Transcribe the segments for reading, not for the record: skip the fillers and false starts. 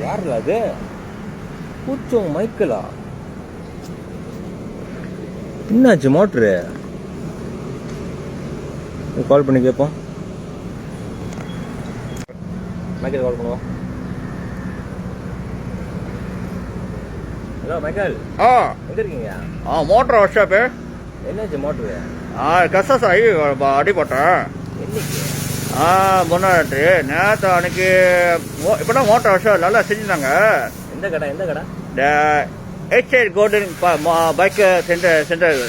யாருல அது? பூச்சோங் மைக்கேலா? என்னாச்சு மோட்ரு? கால் பண்ணி கேட்போம். மைக்கேல் கால் பண்ணுவோம். Hello Michael. எங்க இருக்கீங்க? Motor work shop. என்னாச்சு மோட்ரு? கசஸ் ஆகி அடிபட்டேன். என்னைக்கு? முன்னாடி நேற்று அன்னைக்கு இப்போதான் மோட்டர் ஒர்க் ஷாப் நல்லா செஞ்சுருந்தாங்க. எந்த கடை? எந்த கடை? இந்த HL கோல்டன் பைக் சென்டர்.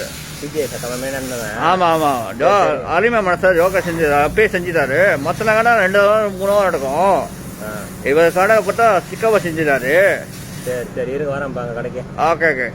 ஆமாம் ஆமாம். அலிமா மனசார் யோகா செஞ்சுதாரு, அப்பயே செஞ்சுட்டாரு. மற்ற கடை 2 வாரம் 3 வாரம் எடுக்கும். இவர் கடை பார்த்தா சிக்காவா செஞ்சுட்டாரு. சரி சரி இருங்க வரேன் பாங்க கடைக்கு. Okay okay.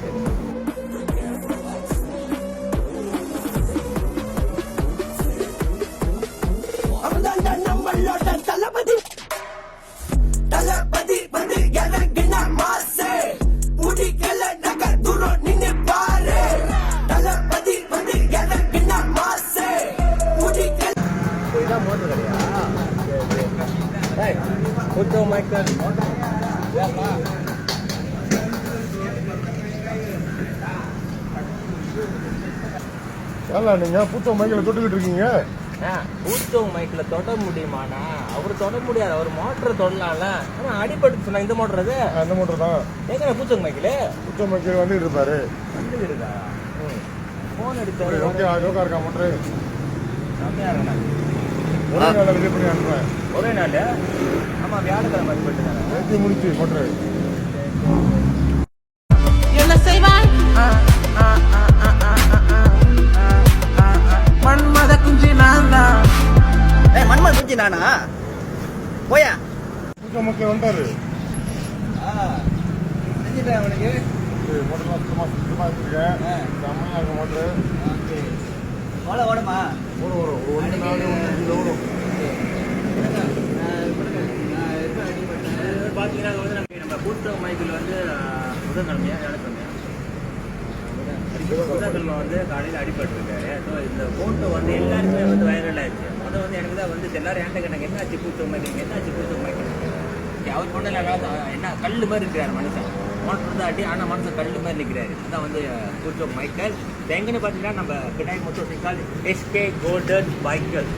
Puchong Michael. நீங்க பூச்சோங் மைக்கில் தொட்டுக்கிட்டு இருக்கீங்க. பூச்சோங் மைக்கில் தொட முடியுமாண்ணா? அவர் தொட முடியாது. அவர் மோட்டரை தொடலாம்ல. ஆனா அடிபட்டு சொன்னா இந்த மோட்டர் அது? அந்த மோட்டர் தான். ஏங்க பூச்சோங் மைக்கில்? பூச்சோங் மைக்கில் வந்து இருப்பாரு. வந்து இருக்கா? போன் எடுத்தாரு. ஓகே யோகா இருக்கா மோட்டரு? செம்மையா இருக்கா? ஒரே நாள் ரெடி பண்ணி அனுப்புறேன். ஒரே நாள்? ஆமா வியாழக்கிழமை அடிபட்டுதானே? நேற்று முடிச்சு மோட்டரு. என்ன செய்வாய் மன்மத குஞ்சி நானா? மன்மத குஞ்சி நானா? போயா பூச்சோங் மைக்கில் வந்துட்டாரு. செஞ்சுட்டேன் அவனுக்கு. மோட்டர்லாம் சுத்தமாக வச்சுருக்கேன். செம்மையாக இருக்கும் மோட்டரு. ஓடுமா? வரும் 1 நாள் 1 கிலோ வரும். பார்த்தீங்கன்னா வந்து நம்ம பூச்சோங் மைக்கில் வந்து புதன்கிழமையா வியாழக்கிழமையா புதன்கிழமை வந்து காலையில் அடிபட்டுருக்காரு. ஸோ இந்த ஃபோட்டோ வந்து எல்லாருமே வந்து வைரல் ஆயிடுச்சு. அதை வந்து எனக்கு தான் வந்து எல்லாரும் ஏன்ட்ட கேட்டாங்க என்னாச்சு பூச்சோங் மைக்கில், என்னாச்சு பூச்சோங் மைக்கில். அவர் கொண்டு என்ன கல் மாதிரி இருக்கிறார் மனுஷன். மோட்டர் தான் அடி, ஆனால் மனுஷன் கல் மாதிரி நிற்கிறாரு. அதான் வந்து பூச்சோங் மைக்கேல். எங்கன்னு பார்த்தீங்கன்னா நம்ம கிடாய் மொத்தம் சிக்கால் HK கோல்டன் பைக்கல்.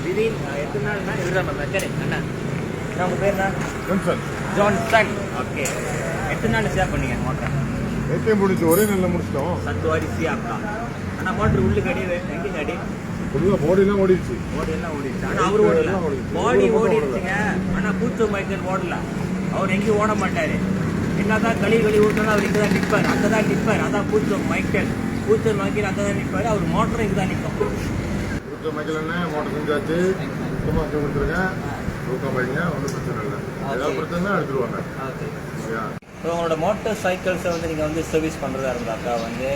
திடீர் எத்தனை நாள்னா இதுதான் நம்ம மெக்கானிக் அண்ணா. உங்கள் பேர் என்ன? ஜான்சன். ஓகே. எத்தனை நாள் சேவ் பண்ணீங்க மோட்டரை? நேற்றே முடிச்சு ஒரே நாளில் முடிச்சிட்டோம். சத்துவாரி சியாக்கா. ஆனால் மோட்டர் உள்ளுக்கு அடி எங்கேங்க அடி? ஃபுல்லாக பாடிலாம் ஓடிடுச்சு. ஓடியெல்லாம் ஓடிடுச்சு. ஆனால் அவர் ஓடல. பாடி ஓடிடுச்சுங்க. ஆனால் பூச்சோங் மைக்கேல் ஓடல. அவர் எங்கேயும் ஓட மாட்டார். என்னதான் களி ஊற்றினா அவர் இங்கே தான் நிற்பார். அங்கே தான் நிற்பார். அதான் பூச்சோங் மைக்கேல். பூச்சோங் மைக்கேல் அங்கே தான் நிற்பார். அவர் மோட்டரும் இங்கே தான் நிற்கும். பூச்சோங் மைக்கில் என்ன மோட்டர் செஞ்சாச்சு. சுத்தமாக வச்சு கொடுத்துருக்கேன். தூக்கம் பையங்க ஒன்றும் பிரச்சனை இல்லை. ஏதாவது பிரச்சனை எடுத்துருவாங்க. ஓகேயா? ஸோ உங்களோட மோட்டர் சைக்கிள்ஸை வந்து நீங்கள் வந்து சர்வீஸ் பண்ணுறதா இருந்தாக்கா வந்து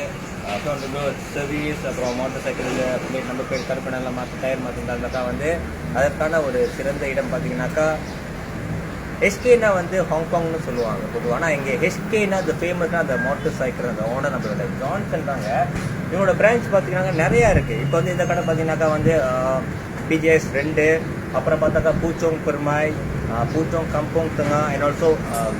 அப்புறம் வந்து சர்வீஸ், அப்புறம் motor cycle plate number plate கருப்பணெல்லாம் மாற்றி டயர் மாற்றிருந்தாக்கா வந்து அதற்கான ஒரு சிறந்த இடம் பார்த்தீங்கன்னாக்கா HKனா வந்து ஹாங்காங்னு சொல்லுவாங்க பொதுவாக. ஆனால் இங்கே HKனா அந்த ஃபேமஸ்னா அந்த மோட்டர் சைக்கிள் அந்த ஓனர் நம்மளோட ஜான்சன் தாங்க. இவங்களோட பிரான்ச் பார்த்தீங்கன்னா நிறையா இருக்குது. இப்போ வந்து இந்த கடை பார்த்தீங்கன்னாக்கா வந்து PJS 2, அப்புறம் பார்த்தாக்கா Puchong Permai, Puchong Kampung Tengah and also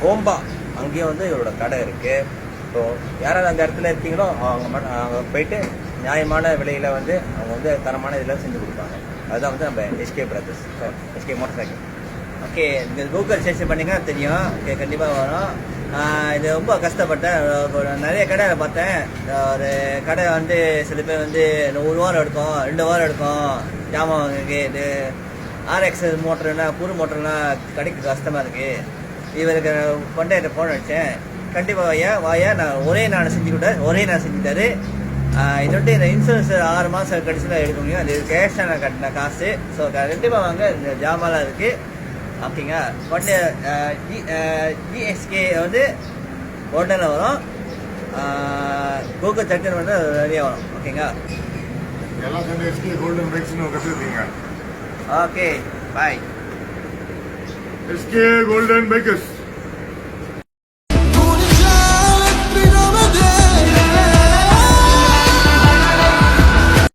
Gombak, அங்கேயும் வந்து இவரோட கடை இருக்குது. ஸோ யாராவது அந்த இடத்துல இருக்கீங்களோ அவங்க போயிட்டு நியாயமான விலையில் வந்து அவங்க வந்து தரமான இதில் செஞ்சு கொடுப்பாங்க. அதுதான் வந்து நம்ம HK brothers, HK motor cycle. Okay, இந்த கூகுள் சர்ச் பண்ணிங்கன்னா தெரியும். ஓகே, கண்டிப்பாக வரும். இது ரொம்ப கஷ்டப்பட்டேன். நிறைய கடையில் பார்த்தேன். ஒரு கடை வந்து சில பேர் வந்து 1 வாரம் எடுக்கும், 2 வாரம் எடுக்கும் ஜாமான் வாங்குறதுக்கு. இது RX மோட்டர்னா புது மோட்டர்லாம் கடைக்கு கஷ்டமாக இருக்குது. இவருக்கு கொண்டாயிட்ட ஃபோன் அடித்தேன். கண்டிப்பாக வாயா நான் ஒரே நாள் செஞ்சுட்டாரு. இதோட இந்த இன்சூரன்ஸ் 6 மாதம் கடைசியில் எடுக்க முடியும். அது கேஷாக நான் கட்டின காசு. ஸோ கண்டிப்பாக வாங்க, இந்த ஜாமான்லாம் இருக்குது. ஓகேங்க. கொண்டு GSK வந்து கோல்டனில் வரும். கூகுள் சர்டன் வந்து நிறைய வரும். ஓகேங்க. எல்லாம் சேர்ந்து HK கோல்டன் பைக்ஸ்னு கற்றுருக்கீங்க. Okay bye. HK golden bikers.